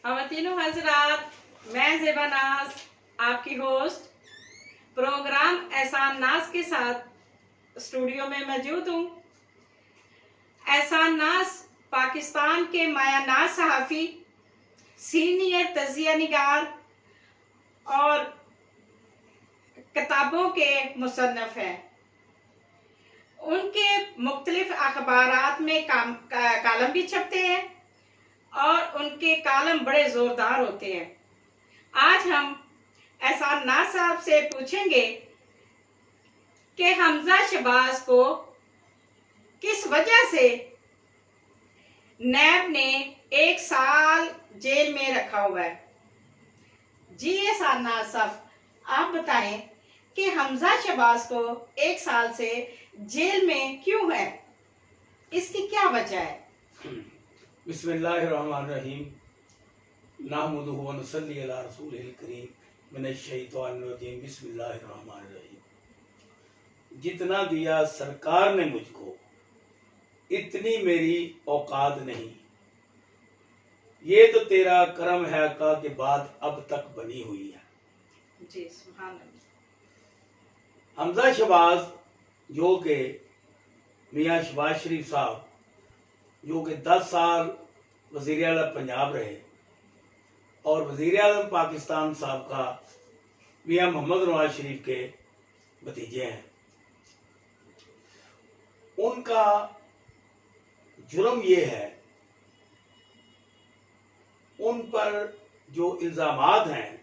ख़वातीनो हज़रात, मैं ज़ेबा नाज़ आपकी host programme एहसान नाज के साथ स्टूडियो में मौजूद हूँ। एहसान नाज पाकिस्तान के माया नाज सहाफ़ी, सीनियर तज़िया निगार और किताबों के मुसन्निफ़ हैं। उनके मुख्तलिफ अखबारात में कालम भी छपते हैं और उनके कालम बड़े ज़ोरदार होते हैं। आज हम एहसान नाज साहब से पूछेंगे कि हमजा शहबाज को किस वजह से नैब ने 1 साल जेल में रखा हुआ है। जी एहसान नाज साहब, आप बताएं कि हमजा शहबाज को 1 साल से जेल में क्यों है, इसकी क्या वजह है। बिस्मिल्लाहिर्रहमानिर्रहीम, नहमदुहु व नसल्ली अला रसूलिल करीम मिनश्शैतानिर्रजीम। बिस्मिल्लाहिर्रहमानिर्रहीम। जितना दिया सरकार ने मुझको, इतनी मेरी औकात नहीं। ये तो तेरा करम है का के बाद अब तक बनी हुई है। जी सुभान अल्लाह। हमजा शहबाज जो के मियाँ शहबाज शरीफ साहब जो कि 10 साल वज़ीर आला पंजाब रहे और वज़ीर आज़म पाकिस्तान साहब का मियाँ मोहम्मद नवाज शरीफ के भतीजे हैं। उनका जुर्म ये है, उन पर जो इल्ज़ामात हैं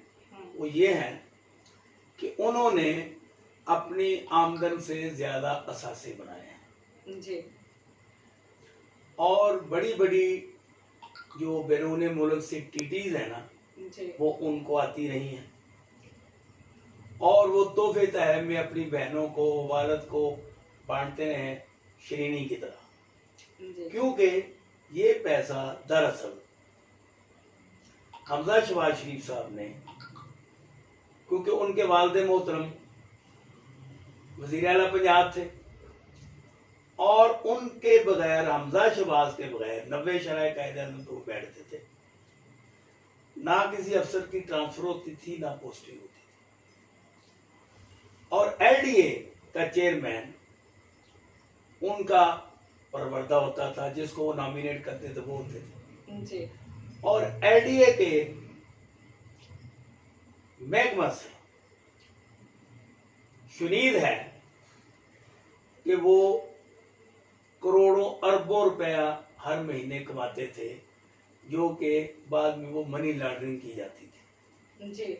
वो ये हैं कि उन्होंने अपनी आमदन से ज़्यादा असासे बनाए हैं जी। और बड़ी बड़ी जो बैरून मुल्क से टीटीज है ना जी। वो उनको आती रही हैं और वो तोहफे तहम में अपनी बहनों को वालद को बांटते रहे श्रीनी की तरह। क्योंकि ये पैसा दरअसल हमजा शहबाज शरीफ साहब ने, क्योंकि उनके वालिद मोहतरम वज़ीर आला पंजाब थे और उनके बगैर, हमजा शहबाज के बगैर 90 शरह कायदे में तो बैठते थे। ना किसी अफसर की ट्रांसफर होती थी, ना पोस्टिंग होती थी। और एलडीए का चेयरमैन उनका परवरदा होता था, जिसको वो नॉमिनेट करते थे वो होते थे जी। और एलडीए के महकमा से शुनीद है कि वो करोड़ों अरबों रुपया हर महीने कमाते थे, जो कि बाद में वो मनी लॉन्ड्रिंग की जाती थी। जी।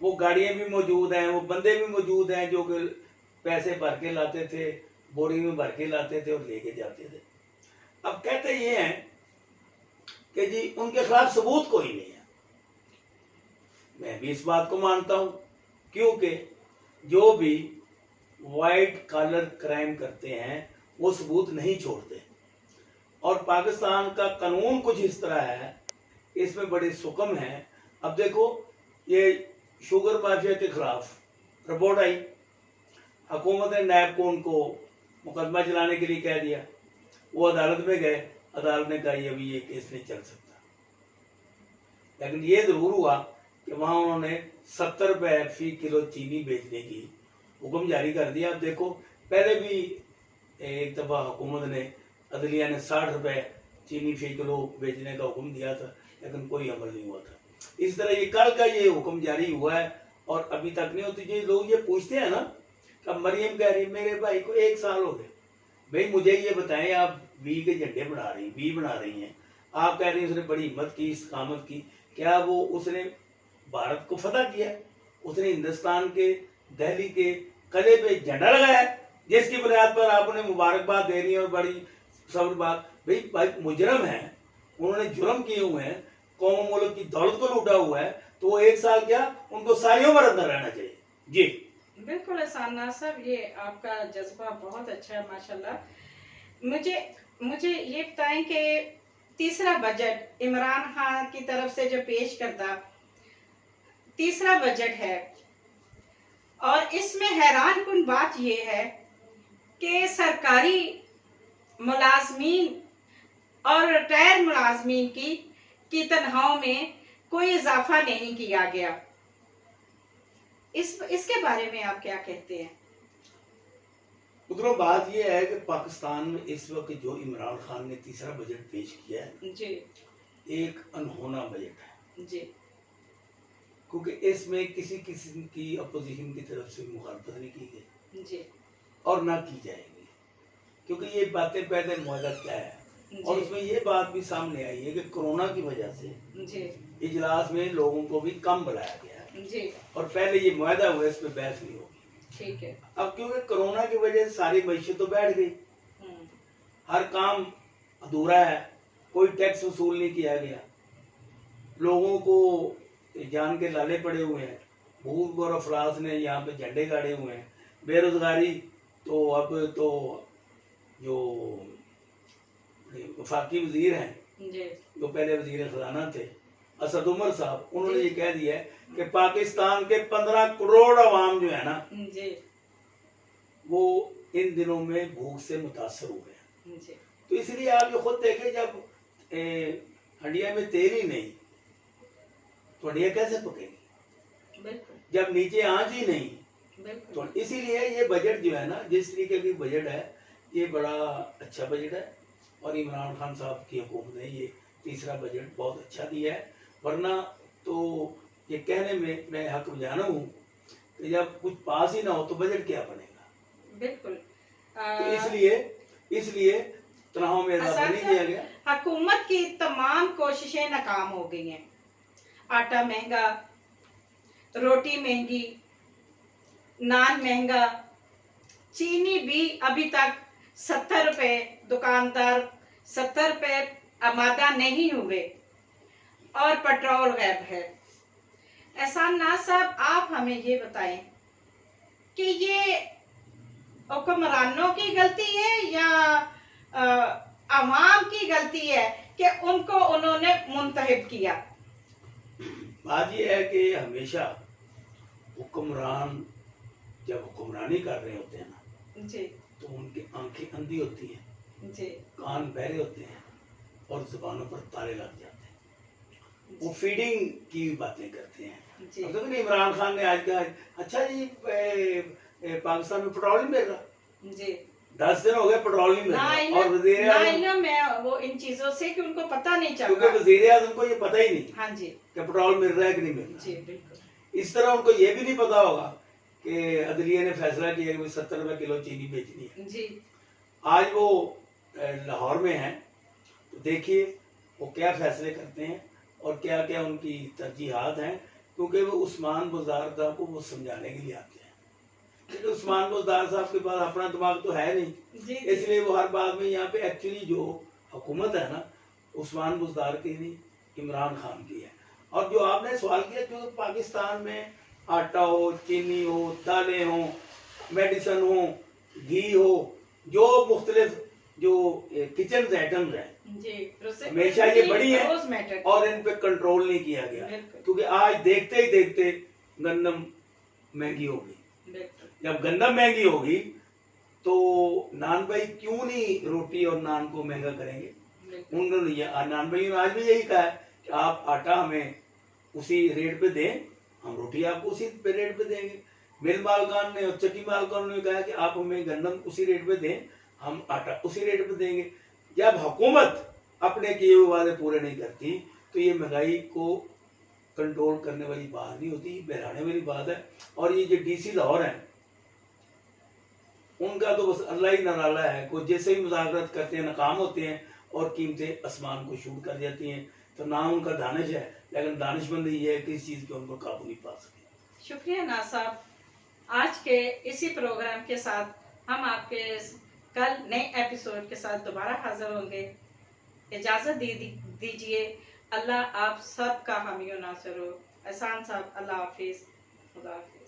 वो गाड़ियां भी मौजूद हैं, वो बंदे भी मौजूद हैं जो कि पैसे भर के लाते थे, बोरी में भर के लाते थे और लेके जाते थे। अब कहते ये हैं कि जी उनके खिलाफ सबूत कोई नहीं है। मैं भी इस बात को मानता हूं, क्योंकि जो भी वाइट कॉलर क्राइम करते हैं वो सबूत नहीं छोड़ते और पाकिस्तान का कानून कुछ इस तरह है, इसमें बड़े सुकम है। अब देखो, ये शुगर माफिया के खिलाफ रिपोर्ट आई, हुकूमत ने नैब को उनको मुकदमा चलाने के लिए कह दिया। वो अदालत में गए, अदालत ने कहा ये अभी ये केस नहीं चल सकता, लेकिन ये जरूर हुआ कि वहां उन्होंने 70 रुपए फी किलो चीनी बेचने की हुक्म जारी कर दिया। अब देखो, पहले भी एक दफ़ा हुकूमत ने, अदलिया ने 60 रुपए चीनी फी किलो बेचने का हुक्म दिया था, लेकिन कोई अमल नहीं हुआ था। इस तरह ये कल का ये हुक्म जारी हुआ है और अभी तक नहीं होती। जो लोग ये पूछते हैं ना, अब मरियम कह रही मेरे भाई को 1 साल हो गए, भाई मुझे ये बताएं, आप वी के झंडे बना रही हैं, आप कह रही हैं उसने बड़ी हिम्मत की, इस्तेकामत की, क्या वो उसने भारत को फतह किया? उसने हिंदुस्तान के दिल्ली के कले पे झंडा लगाया, जिसकी बुनियाद पर आप उन्हें मुबारकबाद दे रही हैं और बड़ी सब्र बात। भाई मुजरम है, उन्होंने जुर्म किए हुए हैं, कौम मुल्क की दौलत को लूटा हुआ है, तो वो 1 साल क्या, उनको सारी उम्र अंदर रहना चाहिए। जी बिल्कुल एहसान नाज साहब, ये आपका जज्बा बहुत अच्छा है माशाल्लाह। मुझे ये बताएं कि तीसरा बजट इमरान खान की तरफ से जो पेश करदा तीसरा बजट है और इसमें हैरान कुन बात यह है कि सरकारी मुलाजमीन और रिटायर मुलाजमीन की की तनख्वाहों में कोई इजाफा नहीं किया गया। इसके बारे में आप क्या कहते हैं? उधरों बात यह है कि पाकिस्तान में इस वक्त जो इमरान खान ने तीसरा बजट पेश किया है जी, एक अनहोना बजट है जी, क्योंकि इसमें किसी किस्म की अपोजिशन की तरफ से मुखालफत नहीं की गई जी, और ना की जाएगी, क्योंकि ये बातें पहले मुआहदा क्या है और जी, उसमें ये बात भी सामने आई है कि कोरोना की वजह से जी, इजलास में लोगों को भी कम बुलाया गया है जी, और पहले ये मुआहदा हुआ, इस पे बहस नहीं होगी। ठीक है। अब क्योंकि कोरोना की वजह से सारी मईशत तो बैठ गई, हर काम अधूरा है, कोई टैक्स वसूल नहीं किया गया, लोगों को जान के लाले पड़े हुए हैं, भूख और अफराज ने यहाँ पे झंडे गाड़े हुए हैं, बेरोजगारी तो अब तो जो वफाकी वजीर हैं जी, जो पहले वजीर खजाना थे असद उमर साहब, उन्होंने ये कह दिया है कि पाकिस्तान के 15 करोड़ अवाम जो है ना जी, वो इन दिनों में भूख से मुतासर हुए हैं। जी, तो इसलिए आप ये खुद देखें, जब हंडिया में तेल ही नहीं तो हंडिया कैसे पकेगी, बिल्कुल, जब नीचे आंच ही नहीं। बिल्कुल, तो इसीलिए ये बजट जो है ना, जिस तरीके की बजट है, ये बड़ा अच्छा बजट है और इमरान खान साहब की हुकूमत ने ये तीसरा बजट बहुत अच्छा दिया है। वरना तो ये कहने में मैं हक जाना हूँ कि जब कुछ पास ही ना हो तो बजट क्या बनेगा। बिल्कुल। तो इसलिए तनख्वाहों में इजाफा नहीं किया गया। हुकूमत की तमाम कोशिशें नाकाम हो गई हैं। आटा महंगा, रोटी महंगी, नान महंगा, चीनी भी अभी तक 70 रुपए, दुकानदार 70 रुपए आमादा नहीं हुए और पेट्रोल गायब है। एहसान नाज साहब, आप हमें ये बताएं कि ये हुक्मरानों की गलती है या अवाम की गलती है कि उनको उन्होंने मुंतहिब किया? बात यह है कि हमेशा हुक्मरान जब हुक्मरानी कर रहे होते हैं ना जी, तो उनकी आंखें अंधी होती हैं, जी, कान बहरे होते हैं और जुबानों पर ताले लग जाते हैं। वो फीडिंग की बातें करते हैं। जी, अब देखो इमरान खान ने आज कहा, अच्छा जी पाकिस्तान में पेट्रोल नहीं मिल रहा, जी, 10 दिन हो गए पेट्रोल नहीं मिल रहा। और वजीर आजम, मैं वो इन चीजों से कि उनको पता नहीं चल क्योंकि रहा। वजीर आजम को ये पता ही नहीं हाँ जी, कि पेट्रोल मिल रहा है कि नहीं मिल जी, रहा। बिल्कुल, इस तरह उनको ये भी नहीं पता होगा कि अदलिया ने फैसला किया कि 70 रुपए किलो चीनी बेचनी है। जी, आज वो लाहौर में हैं, तो देखिए वो क्या फैसले करते हैं और क्या क्या उनकी तरजीहात हैं, क्योंकि वो उस्मान बुज़दार साहब को वो समझाने के लिए आते हैं। लेकिन उस्मान बुज़दार साहब के पास अपना दिमाग तो है नहीं, जी, इसलिए वो हर बात में यहाँ पे एक्चुअली जो हुकूमत है ना, उस्मान बुज़दार की नहीं, इमरान खान की है। और जो आपने सवाल किया, क्योंकि पाकिस्तान में आटा हो, चीनी हो, दालें हो, मेडिसन हो, घी हो, जो मुख्तलिफ जो किचन आइटम्स हैं, जी, हमेशा ये बड़ी है रोज मैटर और इन पे कंट्रोल नहीं किया गया, बिल्कुल, क्योंकि आज देखते ही देखते गंदम महंगी होगी। बिल्कुल, जब गंदम महंगी होगी तो नान भाई क्यों नहीं रोटी और नान को महंगा करेंगे। बिल्कुल, उन्होंने नान भाई ने आज भी यही कहा है कि आप आटा हमें उसी रेट पे दें, हम रोटी आपको उसी पे रेट पे देंगे। मिल मालकान ने और चक्की मालकान ने कहा कि आप हमें गंदम उसी रेट पे दें, हम आटा उसी रेट पे देंगे। जब हुकूमत अपने किए हुए वादे पूरे नहीं करती तो ये महंगाई को कंट्रोल करने वाली बात नहीं होती, बहराने वाली बात है। और ये जो डीसी लाहौर है, उनका तो बस अल्लाह ही नराला है, कोई जैसे ही मुज़ाकरात करते हैं नाकाम होते हैं और कीमतें आसमान को शूट कर जाती हैं। तो नाम उनका दानिश है, लेकिन दानिशमंदी ये है किसी चीज़ पे उनको काबू नहीं पा सके। शुक्रिया नाज साहब। आज के इसी प्रोग्राम के साथ हम आपके कल नए एपिसोड के साथ दोबारा हाजिर होंगे। इजाजत दीजिए। अल्लाह आप सब का हामी नासर हो। एहसान साहब, अल्लाह हाफिज, खुदा हाफिज।